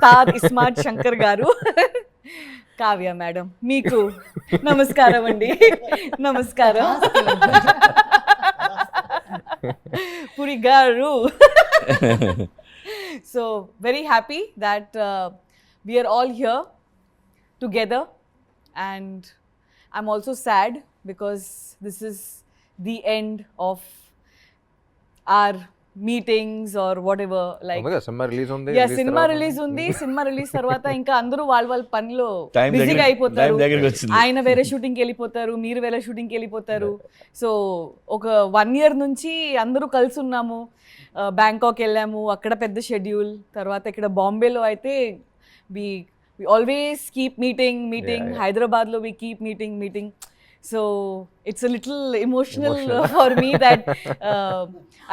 ఉస్తాద్ ఇస్మార్ట్ శంకర్ గారు, కావ్య మేడం, మీకు నమస్కారం అండి. నమస్కారం పురి గారు. So very happy that we are all here together, and I'm also sad because this is the end of our meetings or whatever, like cinema release ఉంది. yeah, cinema release ఉంది. Cinema release తర్వాత ఇంకా అందరూ వాళ్ళ పనిలో బిజీగా అయిపోతారు. ఆయన వేరే షూటింగ్కి వెళ్ళిపోతారు, మీరు వేరే షూటింగ్కి వెళ్ళిపోతారు. సో ఒక 1 year నుంచి అందరూ కలిసి ఉన్నాము. బ్యాంకాక్ వెళ్ళాము, అక్కడ పెద్ద షెడ్యూల్. తర్వాత ఇక్కడ బాంబేలో అయితే వి ఆల్వేస్ కీప్ మీటింగ్. హైదరాబాద్లో we keep meeting. So it's a little emotional for me that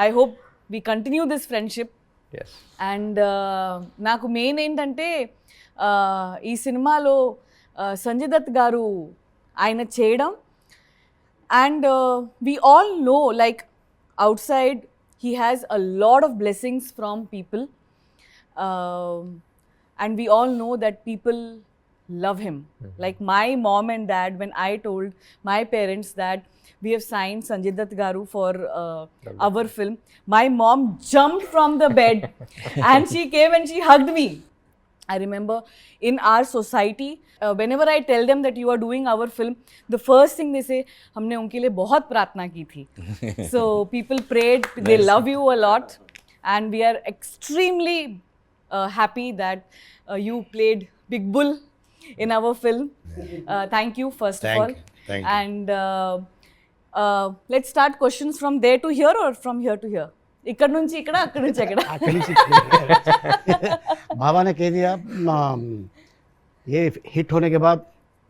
I hope we continue this friendship. Yes. And నాకు మెయిన్ ఏంటంటే ఈ సినిమాలో సంజయ్ దత్ గారు ఆయన చేయడం, and we all know like outside he has a lot of blessings from people, and we all know that people love him. Like my mom and dad, when I told my parents that we have signed Sanjay Dutt garu for our film, my mom jumped from the bed and she came and she hugged me. I remember in our society, whenever I tell them that you are doing our film, the first thing they say, हमने उनके लिए बहुत प्रार्थना की थी. So people prayed, they love you a lot, and we are extremely happy that you played Big Bull in our film. Thank you first of all. Thank you. And let's start questions from there to here or from here to here. ఇక్కడ నుంచి ఇక్కడ, అక్కడ నుంచి అక్కడ. बाबा ने कह दिया ये हिट होने के बाद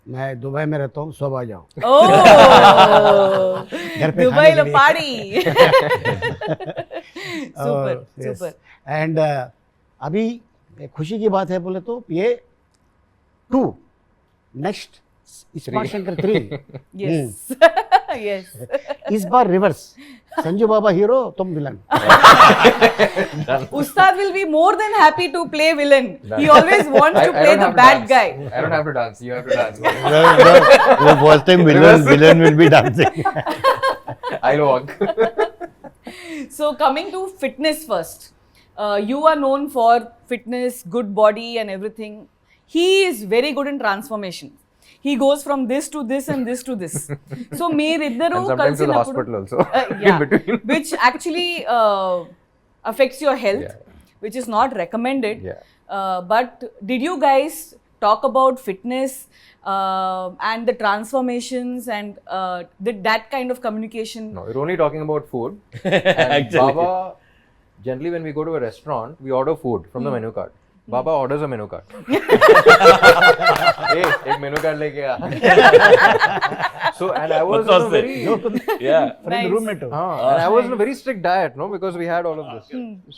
मैं दुबई में रहता हूँ, सब आ जाओ. घर पे దుబాయ్లో పాడి. Super super. एंड अभी खुशी की बात है बोले तो ये 2 next smart Shankar 3 yes. Yes. इस बार रिवर्स, संजू बाबा हीरो, तुम villain. Ustad will be more than happy to play villain. He always wants to play the bad guy. I don't have to dance. You have to dance. The first time villain will be dancing. I'll walk. So coming to fitness first, you are known for fitness, good body and everything. He is very good in transformation. He goes from this to this and this to this. So meeriddaru And sometimes to the hospital also. In between. Which actually affects your health, Yeah. which is not recommended. Yeah. But did you guys talk about fitness and the transformations and that kind of communication? No, we're only talking about food. And Baba, generally when we go to a restaurant, we order food from the menu card. Baba orders a menu card. Hey, एक menu card लेके आ. So and I was on a very Nice. roommate. and I was on a very strict diet, no, because we had all of this.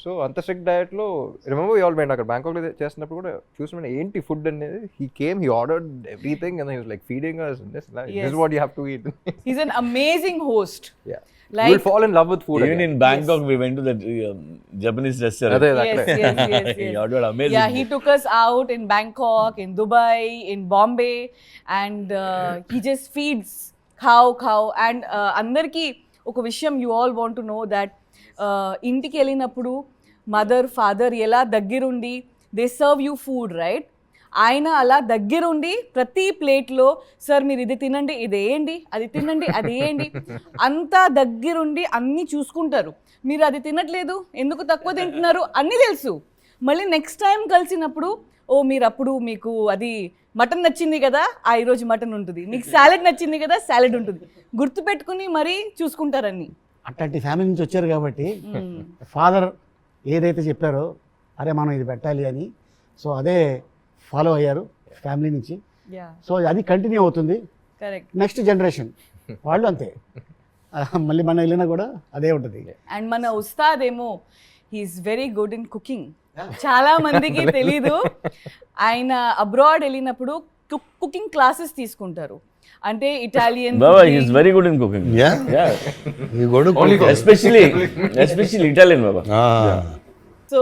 So anta strict diet lo, remember we all went అక్కడ Bangkok లో చేస్తున్నప్పుడు కూడా చూస్తున్నాను ఏంటి food అనేది. He came, he ordered everything and then he was like feeding us and this is what you have to eat. He's an amazing host. Yeah. Like, You'll fall in love with food Even again. in Bangkok, we went to that Japanese restaurant. yes. He ordered amazing. Yeah, he took us out in Bangkok, in Dubai, in Bombay, and he just feeds cow. And andarki oka vishayam you all want to know that intiki వెళ్ళినప్పుడు mother, father ఎలా దగ్గరుండి they serve you food, right? ఆయన అలా దగ్గరుండి ప్రతి ప్లేట్లో sir మీరు ఇది తినండి, ఇది వేయండి, అది తినండి, అది వేయండి, అంతా దగ్గరుండి అన్నీ చూసుకుంటారు. మీరు అది తినట్లేదు, ఎందుకు తక్కువ తింటున్నారు అన్నీ తెలుసు. మళ్ళీ నెక్స్ట్ టైం కలిసినప్పుడు మీరు అప్పుడు మీకు అది మటన్ నచ్చింది కదా, ఈరోజు మటన్ ఉంటుంది, మీకు సాలెడ్ నచ్చింది కదా, సాలెడ్ ఉంటుంది, గుర్తుపెట్టుకుని మరీ చూసుకుంటారని. అట్లాంటి ఫ్యామిలీ నుంచి వచ్చారు కాబట్టి ఫాదర్ ఏదైతే చెప్పారో అరే మనం ఇది పెట్టాలి అని, సో అదే ఫాలో అయ్యారు ఫ్యామిలీ నుంచి. సో అది కంటిన్యూ అవుతుంది. కరెక్ట్. నెక్స్ట్ జనరేషన్ వాళ్ళు అంతే, మళ్ళీ మనం వెళ్ళినా కూడా అదే ఉంటుంది. అండ్ మన ఉస్తాద్ ఏమో he is very good in cooking. చాలా మందికి తెలీదు, ఆయన అబ్రాడ్ వెళ్ళినప్పుడు కుకింగ్ క్లాసెస్ తీసుకుంటారు. అంటే Italian. Baba, he is very good in cooking. Yeah? Yeah. You go to Only cook. Especially Italian, Baba. So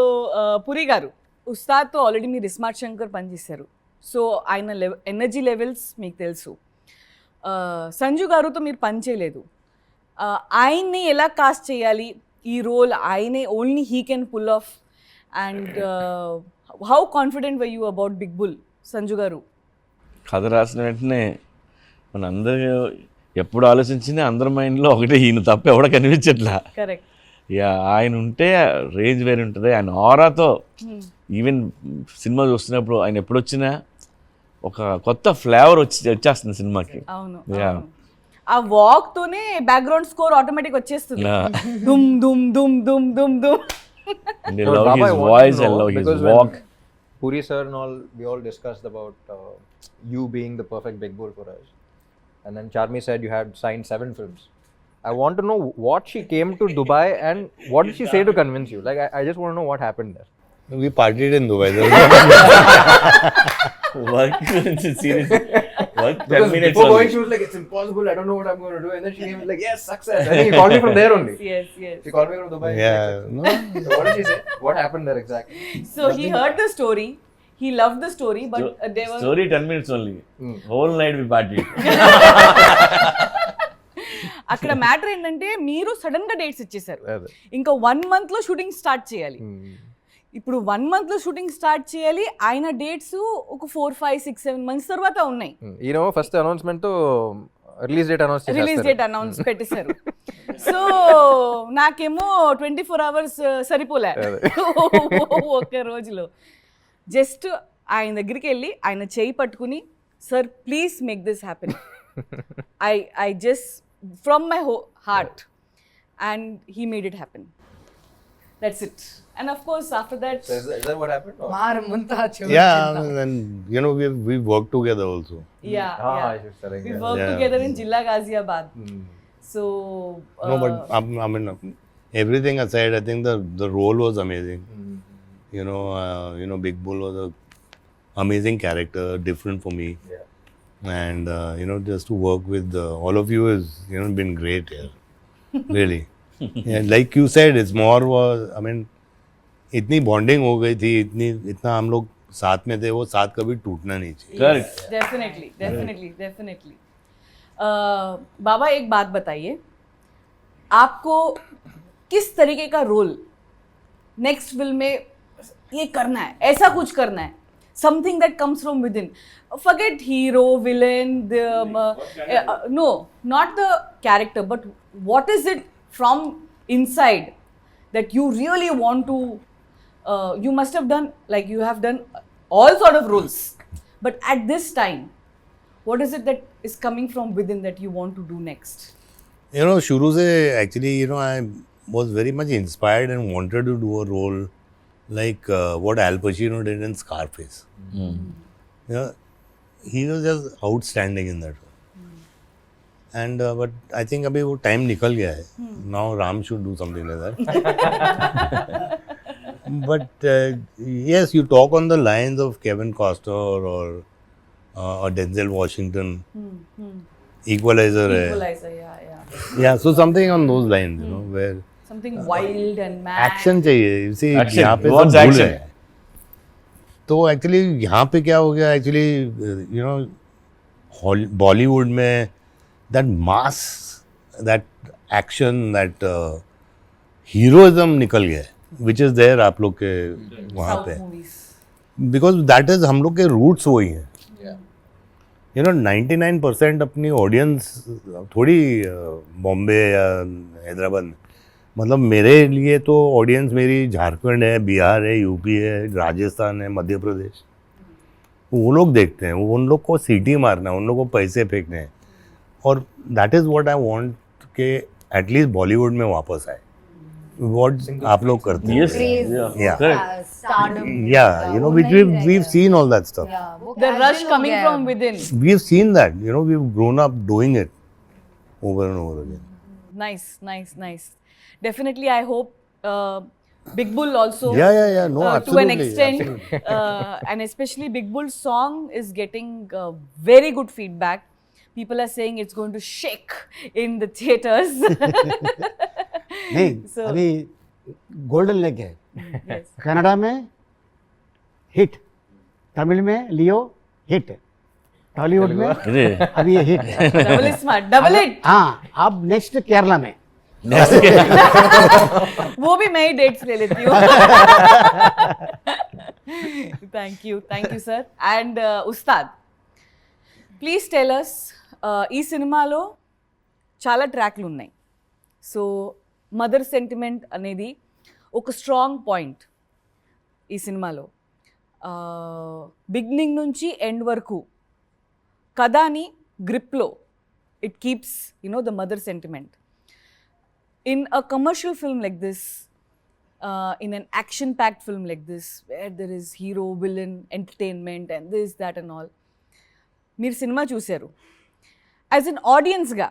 Puri garu, ఉస్తాద్తో ఆల్రెడీ మీరు స్మార్ట్ శంకర్ పనిచేశారు, సో ఆయన ఎనర్జీ లెవెల్స్ మీకు తెలుసు. సంజు గారుతో మీరు పని చేయలేదు. ఆయన్ని ఎలా కాస్ట్ చేయాలి ఈ రోల్, ఆయనే only he can pull off, and how confident were you about big bull Sanju garu? కథ రాసిన వెంటనే మన అందరూ ఎప్పుడు ఆలోచించినా అందరి మైండ్లో ఒకటే, ఈయన తప్ప ఎవడ కనిపించట్లా. కరెక్ట్. యా, ఆయన ఉంటే రేంజ్ వేరే ఉంటుంది. ఆయన ఆరాతో ఈవెన్ సినిమా చూస్తున్నప్పుడు ఆయన ఎప్పుడు వచ్చినా ఒక కొత్త ఫ్లేవర్ వచ్చేస్తుంది సినిమాకి. అవును, యా, ఆ వాక్ తోనే బ్యాక్గ్రౌండ్ స్కోర్ ఆటోమేటిక్ వచ్చేస్తుంది. దుమ్ దుమ్ దుమ్ దుమ్ దుమ్ దుమ్. and I love his voice, I love his walk. Puri sir and all, we all discussed about you being the perfect Big Bull for us. And then Charmi said you had signed 7 films. I want to know what she came to Dubai and what did she say to convince you? Like, I just want to know what happened there. We partied in Dubai. Work seriously. Work 10 Because minutes before going, only. she was like, it's impossible, I don't know what I'm going to do. And then she came like, yes, success. And he called me from there only. Yes, yes. She called me from Dubai. Yeah, no. So what did she say? What happened there exactly? So he heard the story, he loved the story, but there were Story 10 minutes only. Whole night we partied. అక్కడ matter ఏంటంటే మీరు sudden గా dates ఇచ్చేసారు. అదే. ఇంకా 1 month లో shooting start చేయాలి. ఇప్పుడు 1 month లో షూటింగ్ స్టార్ట్ చేయాలి, ఆయన డేట్స్ ఒక 4, 5, 6, 7 months తర్వాత ఉన్నాయి. ఈయన ఫస్ట్ అనౌన్స్మెంట్ తో రిలీజ్ డేట్ అనౌన్స్ చేశారు. రిలీజ్ డేట్ అనౌన్స్ పెట్టేశారు. సో నాకేమో 24 hours సరిపోలే ఒక్క రోజులో. జస్ట్ ఆయన దగ్గరికి వెళ్ళి ఆయన చేయి పట్టుకుని, sir please make this happen, I just from my heart, and he made it happen. That's it. And of course after that Is that what happened? Or? Yeah, and you know, we worked together also. yeah, Ah, yeah. I should say, We yeah. worked Yeah. together in Jilla Ghaziabad. So No, but I mean, everything aside, I think the role was amazing. You know, Big Bull was a amazing character, different for me. Yeah. And you know, just to work with all of you has, you know, been great. Yeah, really. Yeah, like you said, it's more was, I mean, इतनी bonding हो गई थी, इतना हम लोग साथ में थे, वो साथ कभी टूटना नहीं चाहिए. Correct. डेफिनेटली. बाबा एक बात बताइए, आपको किस तरीके का रोल नेक्स्ट फिल्म में ये करना है, ऐसा कुछ करना है, something that comes from within, forget hero villain, no not the character, but what is it from inside that you really want to, you must have done, like you have done all sort of roles, but at this time what is it that is coming from within that you want to do next? You know, शुरू से actually, you know, I was very much inspired and wanted to do a role like what Al Pacino did in Scarface. You know, he was just outstanding in that role. And but I think अभी वो time निकल गया है. Now Ram should do something like that. But yes, you talk on the lines of Kevin Costner or Denzel Washington. Equalizer है. Equalizer, yeah. Yeah, so something on those lines, you know, where Something wild and mad. action चाहिए. You see, Action. यहाँ पे He wants सब भूल action. है. तो actually यहाँ पे क्या हो गया? Actually, you know, Bollywood में that mass, that action, that heroism निकल गया है, which is there आप लोग के वहाँ South पे. movies. Because that is हम लोग के roots वही हैं. Yeah. You know, 99% अपनी ऑडियंस थोड़ी बॉम्बे या हैदराबाद में, मतलब मेरे लिए तो ऑडियंस मेरी झारखंड है, बिहार है, यूपी है, राजस्थान है, मध्य प्रदेश. वो लोग देखते हैं, उन लोग को सीटी मारना है, उन लोग को पैसे फेंकने हैं. और that is what I want कि एटलीस्ट बॉलीवुड में वापस आए. व्हाट आप लोग करते हैं. Yes. Craze. Yeah. Yeah. Stardom. Yeah, you know, which we've seen all that stuff. Yeah, वो The casual rush हो coming गया है from अब. within. We've seen that, you know, we've grown up doing it over and over again. Nice. Definitely, I hope Big Bull also. Yeah. No, To absolutely. an extent, and especially Big Bull's song is getting very good feedback. People are saying it's going to shake in the theaters. नहीं So- अभी golden lake है Yes. Canada में hit, Tamil में लियो hit, Tollywood में ఇది अभी ये hit. Double smart, double hit. हाँ, अब नेक्स्ट केरला में वो भी मैं ही डेट्स ले लेती हूँ। Thank you sir. And Ustad, please tell us, ఈ సినిమాలో చాలా ట్రాక్లు ఉన్నాయి. సో మదర్ సెంటిమెంట్ అనేది ఒక స్ట్రాంగ్ పాయింట్ ఈ సినిమాలో. బిగినింగ్ నుంచి ఎండ్ వరకు కథని గ్రిప్లో it keeps the mother sentiment. In a commercial film like this, in an action-packed film like this, where there is hero, villain, entertainment, and this, that, and all, మీరు సినిమా చూశారు. As an ఆడియన్స్గా,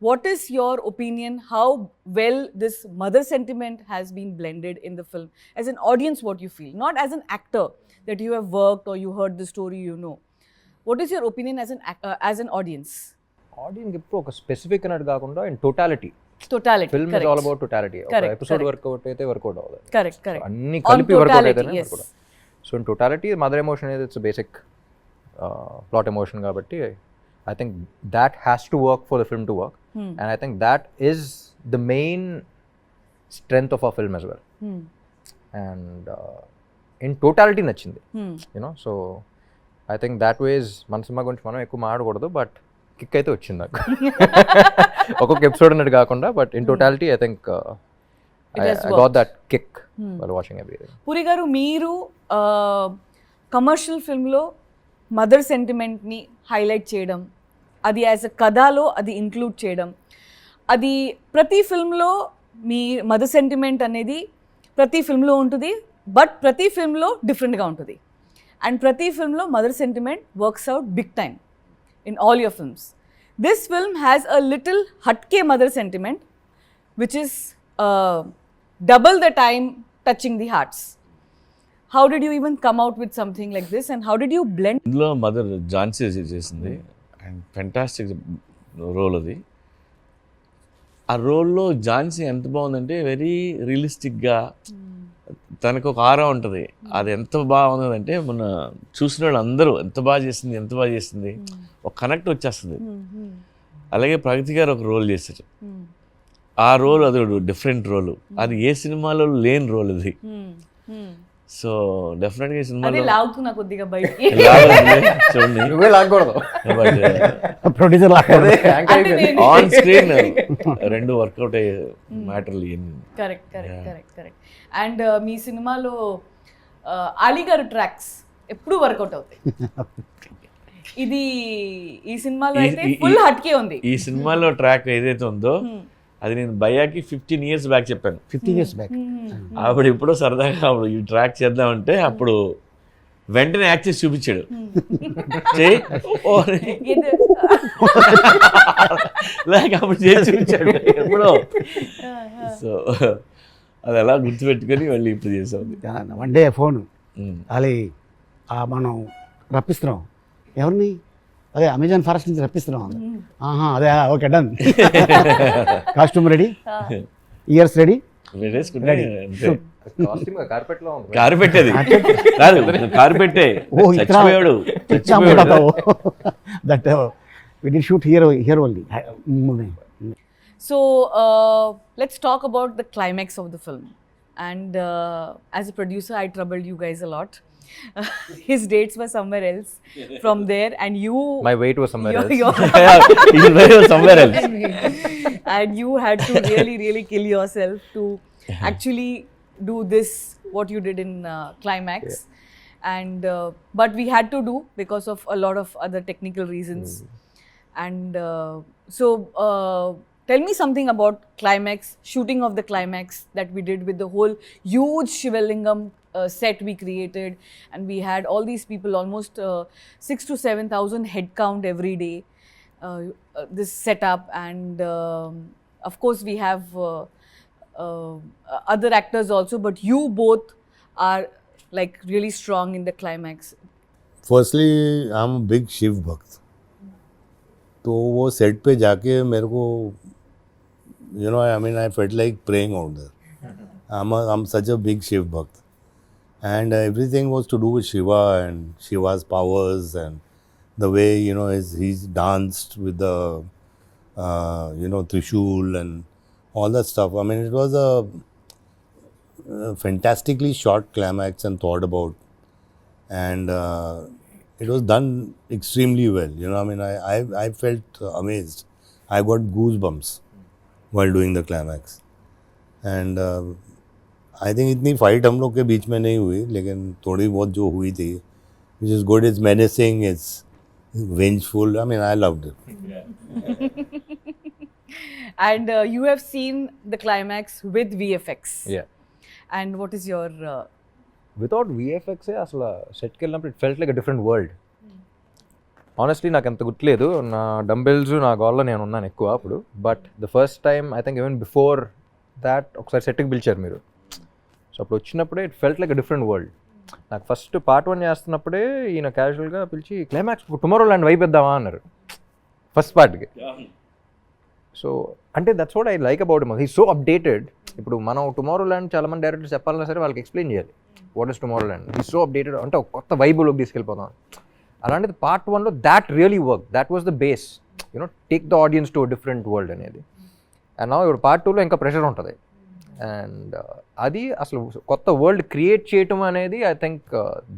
what is your opinion? How well this mother sentiment has been blended in the film? As an audience, what you feel? Not as an actor that you have worked or you heard the story, you know. What is your opinion as an audience? ఆడియన్కి ఎప్పుడు ఒక specific అన్నట్టు కాకుండా in totality. Totality. Film is all about totality. ఒక Correct, episode correct. Work out అయితే work out అవ్వదు. Correct, correct. అన్ని On కలిపి వర్కౌట్ totality, అయితేనే yes. Work out. So in totality mother emotion అనేది ఇట్స్ బేసిక్ ప్లాట్ ఎమోషన్ కాబట్టి I think that has to work for the film to work, and I think that is the main strength of a film as well. And in totality నచ్చింది, you know. So I think that was మన సినిమా గురించి మనం ఎక్కువ మాట్లాడకూడదు, but kick అయితే వచ్చింది నాకు. ఒక్కొక్క ఎపిసోడ్ అన్నట్టు కాకుండా, but in totality I think I got that kick while watching everything. Puri గారు, మీరు కమర్షియల్ ఫిల్మ్లో మదర్ సెంటిమెంట్ని హైలైట్ చేయడం, అది యాజ్ అ కథలో అది ఇంక్లూడ్ చేయడం, అది ప్రతి ఫిల్మ్లో మీ మదర్ సెంటిమెంట్ అనేది ప్రతి ఫిల్మ్లో ఉంటుంది, బట్ ప్రతి ఫిల్మ్లో డిఫరెంట్గా ఉంటుంది. అండ్ ప్రతి ఫిల్మ్లో mother sentiment works out big time in all your films. This film has a little hatke mother sentiment, which is double the time touching the hearts. How did you even come out with something like this, and how did you blend? ఇందులో mother Jhansi చేసింది, and fantastic role అది. ఆ రోల్లో ఝాన్సీ ఎంత బాగుందంటే very రియలిస్టిక్గా, తనకు ఒక ఆరా ఉంటుంది. అది ఎంత బాగుందంటే మన చూసిన వాళ్ళు అందరూ ఎంత బాగా చేసింది ఒక కనెక్ట్ వచ్చేస్తుంది. అలాగే ప్రగతి గారు ఒక రోల్ చేశారు. ఆ రోల్ అది డిఫరెంట్ రోల్, అది ఏ సినిమాలో లేని రోల్ అది. సో డెఫినెట్గా ఈ సినిమాలో లాగుతున్నా కొద్దిగా బయటికి. చూడండి, నువ్వే లాగకూడదు. ప్రొడ్యూసర్ ఆన్ స్క్రీన్ రెండు వర్కౌట్ అయ్యే మ్యాటర్లు ఇవన్నీ. కరెక్ట్. అండ్ మీ సినిమాలో అలీ గారు ట్రాక్స్ ఎప్పుడు వర్కౌట్ అవుతాయి. ఇది ఈ సినిమాలో అయితే ఫుల్ హట్కే ఉంది. ఈ సినిమాలో ట్రాక్ ఏదైతే ఉందో అది నేను భయ్యాకి 15 years బ్యాక్ చెప్పాను. 15 years బ్యాక్. అప్పుడు ఎప్పుడో సరదాగా అప్పుడు ఈ ట్రాక్ చేద్దామంటే అప్పుడు వెంటనే యాక్ట్ చేసి చూపించాడు. లేక అప్పుడు చేసి చూపించాడు ఎప్పుడో. సో అది అలా గుర్తుపెట్టుకొని మళ్ళీ ఇప్పుడు చేసాం. వన్ డే ఫోన్ అది మనం రప్పిస్తున్నాం. ఎవరిని? అదే అమెజాన్ ఫారెస్ట్ నుంచి రప్పిస్తున్నాం. అదే okay, done. Costume ready, ears ready, కార్పెట్లో ఉంది. కార్పెట్టేది కాదు, కార్పెట్టే చచ్చిపోయాడు. That we did shoot here only. So let's talk about the climax of the film. And as a producer, I troubled you guys a lot. His dates were somewhere else from there, and you. My weight was somewhere else. somewhere else. And you had to really kill yourself to actually do this, what you did in climax. Yeah. And but we had to do because of a lot of other technical reasons. And so tell me something about climax, shooting of the climax that we did with the whole huge Shivalingam set we created, and we had all these people, almost 6,000 to 7,000 head count every day. This setup, and of course we have other actors also, but you both are like really strong in the climax. Firstly I am big Shiv bhakt, तो वो set पे जाके मेरे को I mean I felt like praying out there. I am such a big Shiv bhakt, and everything was to do with Shiva and Shiva's powers and the way, you know, he's danced with the you know, Trishul and all that stuff. I mean, it was a fantastically short climax and thought about, and it was done extremely well. You know, I mean, I felt amazed. I got goosebumps while doing the climax, and I think इतनी fight हम लोग के बीच में नहीं हुई, लेकिन थोड़ी बहुत जो हुई थी, which is good. It's menacing. It's vengeful. I mean, I loved it. And you have seen the climax with VFX. Yeah. And what is your without విఎఫ్ఎక్సే అసలు సెట్కి వెళ్ళినప్పుడు it felt like a different world. Honestly నాకు అంత గుర్తులేదు, నా dumbbells నా గోల్లో నేను ఉన్నాను ఎక్కువ అప్పుడు. But the first time I think even before that ఒకసారి సెట్కి పిలిచారు మీరు. సో అప్పుడు వచ్చినప్పుడే it felt like a different world. నాకు ఫస్ట్ పార్ట్ 1 చేస్తున్నప్పుడే ఈయన క్యాజువల్గా పిలిచి క్లైమాక్స్ టుమారో ల్యాండ్ వైపు ఇద్దామా అన్నారు ఫస్ట్ పార్ట్కి. సో అంటే that's what I like about him. He so updated. ఇప్పుడు మనం టుమారో ల్యాండ్ చాలామంది డైరెక్టర్స్ చెప్పాలన్నా సరే వాళ్ళకి ఎక్స్ప్లెయిన్ చేయాలి what is tomorrow land. He so updated, అంటే ఒక కొత్త వైబులోకి తీసుకెళ్ళిపోతాం. అలాంటిది పార్ట్ 1లో that really work. That was the base, you know, take the audience to different world అనేది. అండ్ నా ఇప్పుడు పార్ట్ 2లో ఇంకా ప్రెషర్ ఉంటుంది. అండ్ అది అసలు కొత్త వరల్డ్ క్రియేట్ చేయటం అనేది I think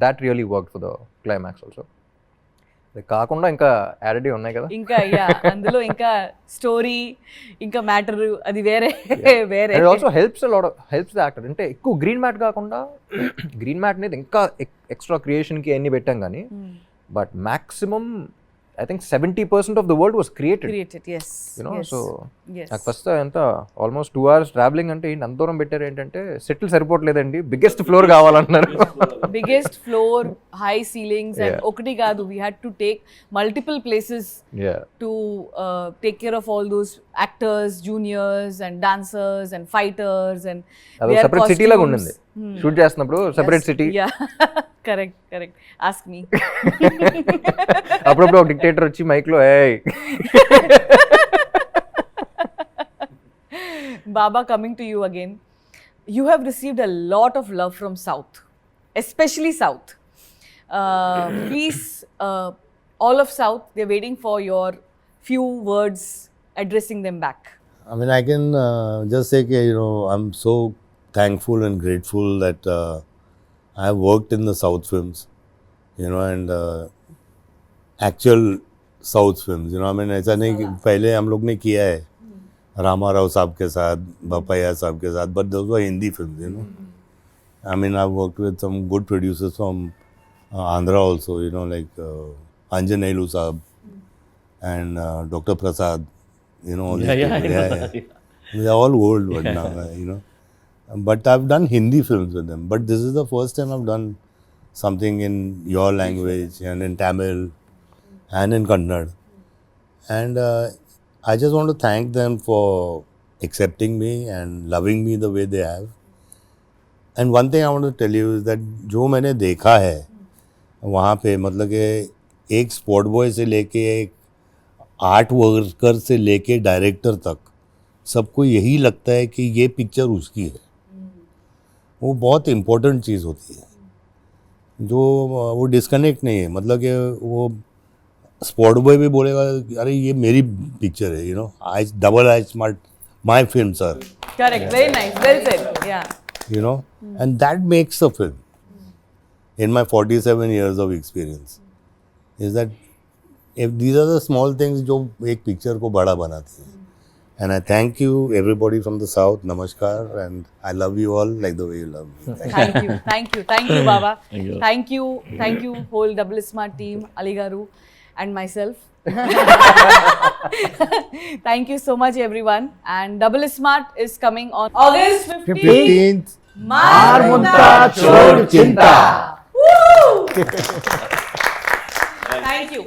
that really work for the climax also. అది కాకుండా ఇంకా యాడిటివ్ ఉన్నాయి కదా, ఇంకా అందులో ఇంకా స్టోరీ ఇంకా మ్యాటర్ అది వేరే వేరే. It also helps helps the actor. అంటే ఎక్కువ గ్రీన్ మ్యాట్ కాకుండా గ్రీన్ మ్యాట్ అనేది ఇంకా ఎక్స్ట్రా క్రియేషన్కి అన్ని పెట్టాం కానీ, but maximum I think 70% of the world was created. Yes. You know, yes. so yes. నాకు ఫస్ట్ ఎంత ఆల్మోస్ట్ 2 hours ట్రావెలింగ్ అంటే ఏంటి అంత దూరం పెట్టారు ఏంటంటే సెటిల్ సరిపోవట్లేదండి, బిగ్గెస్ట్ ఫ్లోర్ కావాలన్నారు. Biggest floor, high ceilings, and okati kaadu, we had to take multiple places to take care of all those actors, juniors, and dancers, and fighters, and అది separate city లాగా ఉండింది shoot చేస్తున్నప్పుడు. Separate city. correct. Ask me. అప్పుడప్పుడు ఒక dictator వచ్చి మైక్లో ఏయ్. Baba, coming to you again, you have received a lot of love from South, especially South. Please, all of South, they're waiting for your few words addressing them back. I mean, I can just say, you know, I'm so thankful and grateful that I have worked in the South films, you know, and actual South films, you know. I mean, ऐसा नहीं कि पहले हम लोग ने किया है रामा राव साहब के साथ, बपैया साहब के साथ, but those were Hindi films, you know. I mean, I've worked with some good producers from Andhra also, you know, like Anjaneyulu Saab and Dr. Prasad, you know. All these people. Yeah. They're all old but now, you know. But I've done Hindi films with them. But this is the first time I've done something in your language and in Tamil and in Kannada. And I just want to thank them for accepting me and loving me the way they have. And one thing I want to tell you is that जो मैंने देखा है वहाँ पे, मतलब कि एक sport boy से लेके एक आर्ट वर्कर से लेके डायरेक्टर तक सबको यही लगता है कि ये पिक्चर उसकी है. वो बहुत इम्पोर्टेंट चीज़ होती है, जो वो डिस्कनेक्ट नहीं है. मतलब कि वो स्पॉट बॉय भी बोलेगा अरे ये मेरी पिक्चर है, you know, I double I smart my film sir. Correct, very nice, well said. Yeah. You know, and that makes a film. In my 47 years of experience, is that if these are the small things जो एक picture को बड़ा बनाती हैं. And I thank you everybody from the South. Namaskar, and I love you all like the way you love me. Thank you, Baba. Thank you. Thank you, whole Double Smart team, Ali Garu, and myself. Thank you so much, everyone. And Double Smart is coming on August 15th. 15th. Marmunta Chod Chinta. Woo! Thank you.